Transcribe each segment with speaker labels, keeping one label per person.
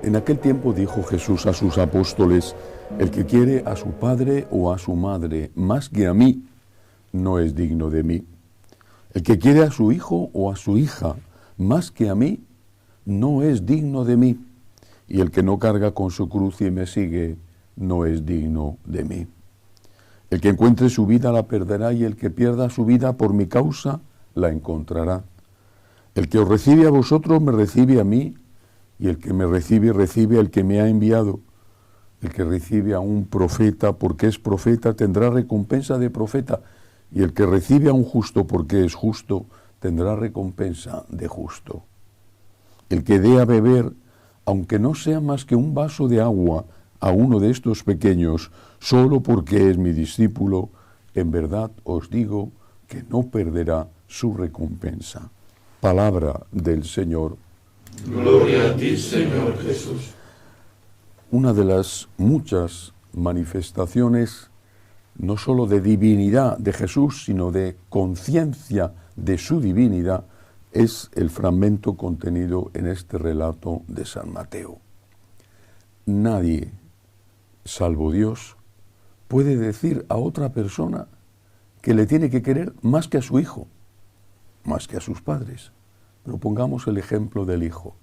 Speaker 1: En aquel tiempo dijo Jesús a sus apóstoles: el que quiere a su padre o a su madre más que a mí, no es digno de mí. El que quiere a su hijo o a su hija más que a mí, no es digno de mí. Y el que no carga con su cruz y me sigue, no es digno de mí. El que encuentre su vida la perderá, y el que pierda su vida por mi causa la encontrará. El que os recibe a vosotros me recibe a mí, y el que me recibe, recibe al que me ha enviado. El que recibe a un profeta porque es profeta tendrá recompensa de profeta, y el que recibe a un justo porque es justo tendrá recompensa de justo. El que dé a beber, aunque no sea más que un vaso de agua, a uno de estos pequeños, solo porque es mi discípulo, en verdad os digo que no perderá su recompensa. Palabra del Señor.
Speaker 2: Gloria a ti, Señor Jesús.
Speaker 1: Una de las muchas manifestaciones, no solo de divinidad de Jesús, sino de conciencia de su divinidad, es el fragmento contenido en este relato de San Mateo. Nadie, salvo Dios, puede decir a otra persona que le tiene que querer más que a su hijo, más que a sus padres. Pero pongamos el ejemplo del hijo.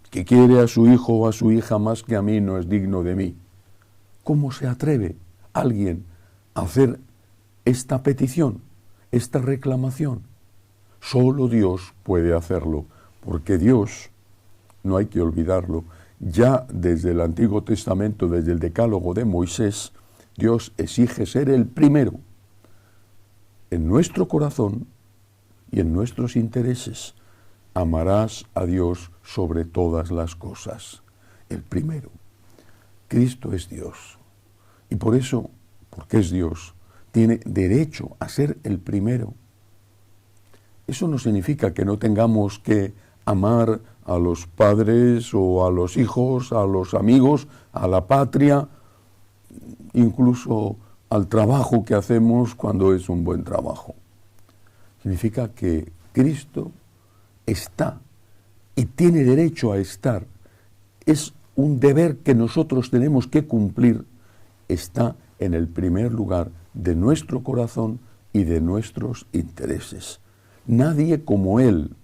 Speaker 1: El que quiere a su hijo o a su hija más que a mí no es digno de mí. ¿Cómo se atreve alguien a hacer esta petición, esta reclamación? Solo Dios puede hacerlo, porque Dios, no hay que olvidarlo, ya desde el Antiguo Testamento, desde el Decálogo de Moisés, Dios exige ser el primero en nuestro corazón y en nuestros intereses. Amarás a Dios sobre todas las cosas. El primero. Cristo es Dios. Y por eso, porque es Dios, tiene derecho a ser el primero. Eso no significa que no tengamos que amar a los padres o a los hijos, a los amigos, a la patria, incluso al trabajo que hacemos cuando es un buen trabajo. Significa que Cristo está y tiene derecho a estar. Es un deber que nosotros tenemos que cumplir. Está en el primer lugar de nuestro corazón y de nuestros intereses. Nadie como Él,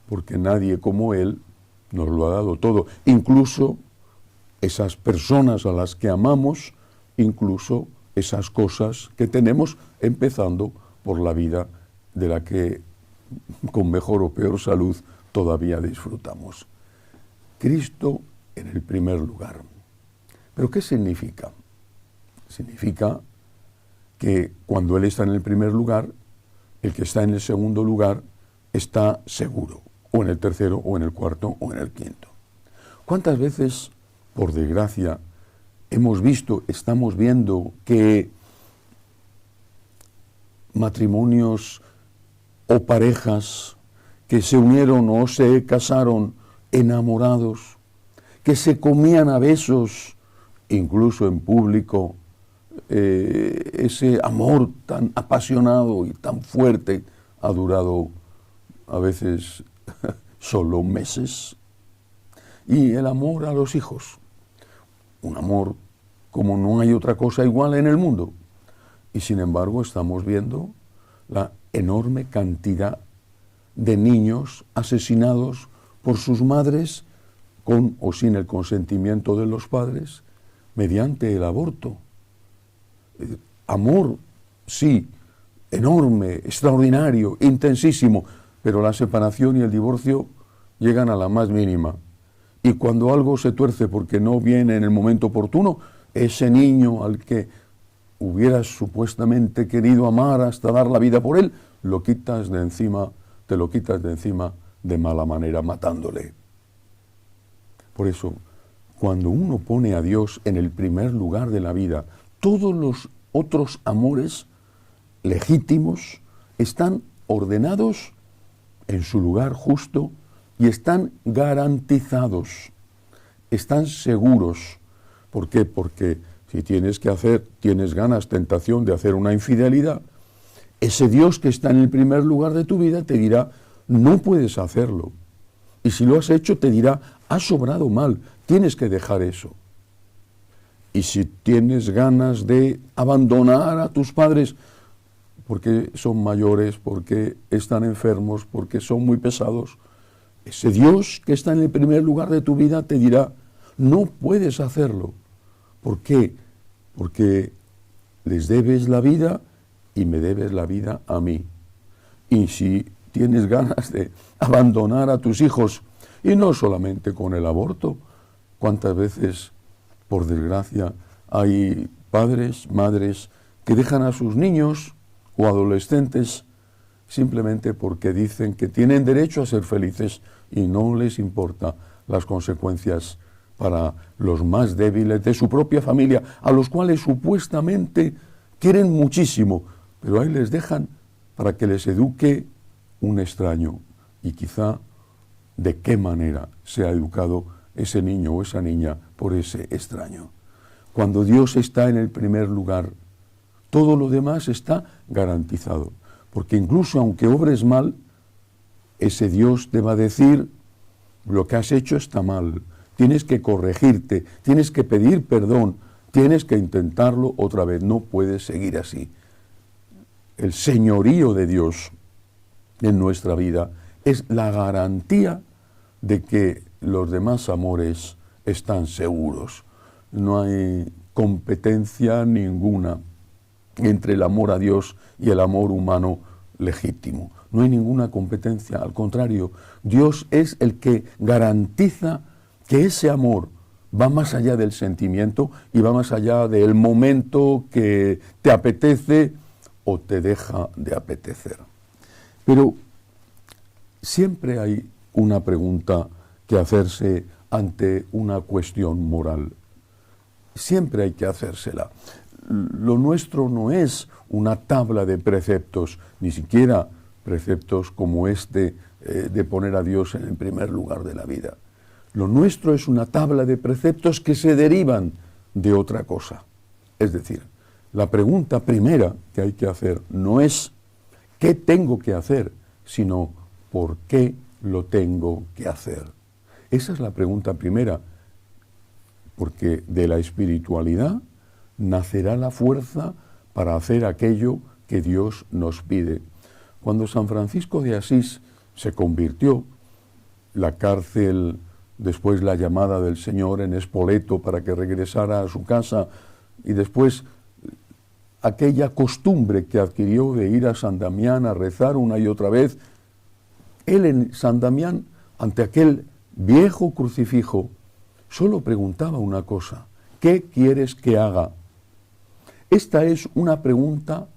Speaker 1: porque nadie como Él nos lo ha dado todo, incluso esas personas a las que amamos, incluso esas cosas que tenemos, empezando por la vida de la que con mejor o peor salud todavía disfrutamos. Cristo en el primer lugar. ¿Pero qué significa? Significa que cuando Él está en el primer lugar, el que está en el segundo lugar está seguro, o en el tercero, o en el cuarto, o en el quinto. ¿Cuántas veces, por desgracia, estamos viendo que matrimonios o parejas que se unieron o se casaron enamorados, que se comían a besos, incluso en público, ese amor tan apasionado y tan fuerte ha durado a veces solo meses? Y el amor a los hijos, un amor como no hay otra cosa igual en el mundo. Y sin embargo estamos viendo la enorme cantidad de niños asesinados por sus madres, con o sin el consentimiento de los padres, mediante el aborto. Amor, sí, enorme, extraordinario, intensísimo, pero la separación y el divorcio llegan a la más mínima. Y cuando algo se tuerce porque no viene en el momento oportuno, ese niño al que hubieras supuestamente querido amar hasta dar la vida por él, te lo quitas de encima de mala manera, matándole. Por eso, cuando uno pone a Dios en el primer lugar de la vida, todos los otros amores legítimos están ordenados en su lugar justo y están garantizados, están seguros. ¿Por qué? Porque Si tienes ganas, tentación de hacer una infidelidad, ese Dios que está en el primer lugar de tu vida te dirá, no puedes hacerlo. Y si lo has hecho, te dirá, has obrado mal, tienes que dejar eso. Y si tienes ganas de abandonar a tus padres, porque son mayores, porque están enfermos, porque son muy pesados, ese Dios que está en el primer lugar de tu vida te dirá, no puedes hacerlo. ¿Por qué? Porque les debes la vida y me debes la vida a mí. Y si tienes ganas de abandonar a tus hijos, y no solamente con el aborto, ¿cuántas veces, por desgracia, hay padres, madres, que dejan a sus niños o adolescentes simplemente porque dicen que tienen derecho a ser felices y no les importa las consecuencias para los más débiles de su propia familia, a los cuales supuestamente quieren muchísimo, pero ahí les dejan para que les eduque un extraño, y quizá de qué manera se ha educado ese niño o esa niña por ese extraño. Cuando Dios está en el primer lugar, todo lo demás está garantizado, porque incluso aunque obres mal, ese Dios te va a decir, lo que has hecho está mal, tienes que corregirte, tienes que pedir perdón, tienes que intentarlo otra vez, no puedes seguir así. El señorío de Dios en nuestra vida es la garantía de que los demás amores están seguros. No hay competencia ninguna entre el amor a Dios y el amor humano legítimo. No hay ninguna competencia, al contrario, Dios es el que garantiza que ese amor va más allá del sentimiento y va más allá del momento que te apetece o te deja de apetecer. Pero siempre hay una pregunta que hacerse ante una cuestión moral. Siempre hay que hacérsela. Lo nuestro no es una tabla de preceptos, ni siquiera preceptos como este de poner a Dios en el primer lugar de la vida. Lo nuestro es una tabla de preceptos que se derivan de otra cosa. Es decir, la pregunta primera que hay que hacer no es ¿qué tengo que hacer?, sino ¿por qué lo tengo que hacer? Esa es la pregunta primera, porque de la espiritualidad nacerá la fuerza para hacer aquello que Dios nos pide. Cuando San Francisco de Asís se convirtió, la cárcel, después la llamada del Señor en Spoleto para que regresara a su casa, y después aquella costumbre que adquirió de ir a San Damián a rezar una y otra vez, él en San Damián, ante aquel viejo crucifijo, solo preguntaba una cosa: ¿qué quieres que haga? Esta es una pregunta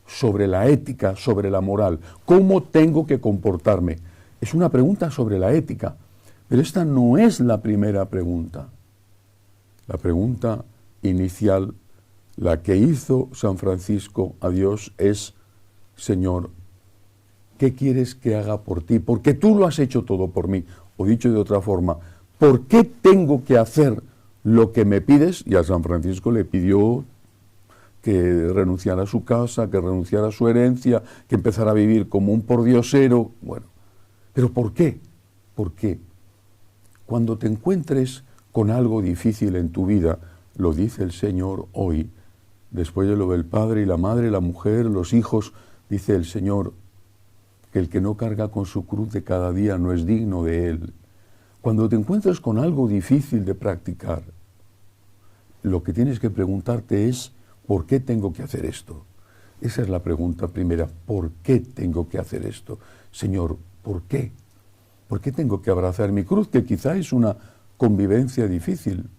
Speaker 1: sobre la ética, sobre la moral. ¿Cómo tengo que comportarme? Es una pregunta sobre la ética, pero esta no es la primera pregunta. La pregunta inicial, la que hizo San Francisco a Dios, es: Señor, ¿qué quieres que haga por ti? Porque tú lo has hecho todo por mí. O dicho de otra forma, ¿por qué tengo que hacer lo que me pides? Y a San Francisco le pidió que renunciara a su casa, que renunciara a su herencia, que empezara a vivir como un pordiosero. Bueno, ¿pero por qué? ¿Por qué? Cuando te encuentres con algo difícil en tu vida, lo dice el Señor hoy, después de lo del padre y la madre, la mujer, los hijos, dice el Señor que el que no carga con su cruz de cada día no es digno de Él. Cuando te encuentres con algo difícil de practicar, lo que tienes que preguntarte es: ¿por qué tengo que hacer esto? Esa es la pregunta primera. ¿Por qué tengo que hacer esto? Señor, ¿por qué? ¿Por qué tengo que abrazar mi cruz, que quizá es una convivencia difícil?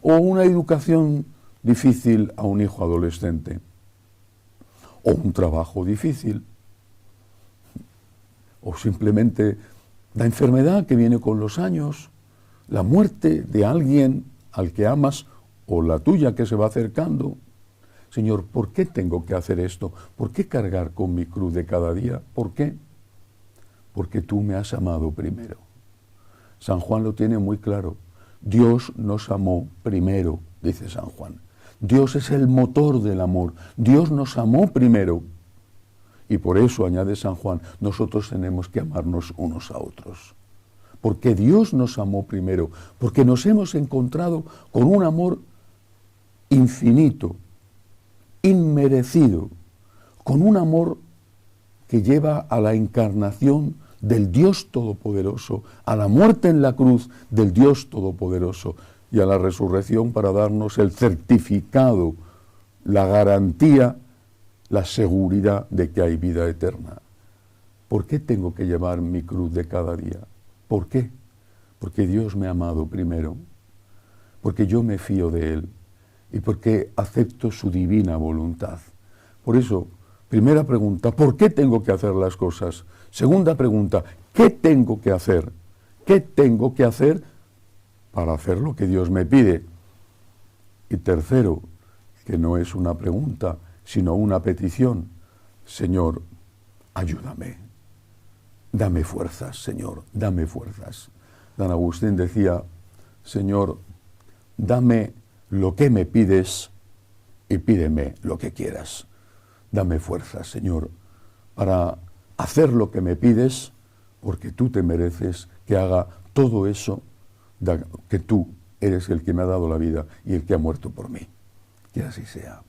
Speaker 1: O una educación difícil a un hijo adolescente. O un trabajo difícil. O simplemente la enfermedad que viene con los años, la muerte de alguien al que amas o la tuya que se va acercando. Señor, ¿por qué tengo que hacer esto? ¿Por qué cargar con mi cruz de cada día? ¿Por qué? Porque tú me has amado primero. San Juan lo tiene muy claro. Dios nos amó primero, dice San Juan. Dios es el motor del amor. Dios nos amó primero. Y por eso, añade San Juan, nosotros tenemos que amarnos unos a otros. Porque Dios nos amó primero, porque nos hemos encontrado con un amor infinito, inmerecido, con un amor que lleva a la encarnación del Dios Todopoderoso, a la muerte en la cruz del Dios Todopoderoso y a la resurrección para darnos el certificado, la garantía, la seguridad de que hay vida eterna. ¿Por qué tengo que llevar mi cruz de cada día? ¿Por qué? Porque Dios me ha amado primero, porque yo me fío de Él y porque acepto su divina voluntad. Por eso, primera pregunta, ¿por qué tengo que hacer las cosas? Segunda pregunta, ¿qué tengo que hacer? ¿Qué tengo que hacer para hacer lo que Dios me pide? Y tercero, que no es una pregunta, sino una petición, Señor, ayúdame, dame fuerzas, Señor, dame fuerzas. San Agustín decía, Señor, dame lo que me pides y pídeme lo que quieras. Dame fuerzas, Señor, para hacer lo que me pides, porque tú te mereces que haga todo eso, que tú eres el que me ha dado la vida y el que ha muerto por mí. Que así sea.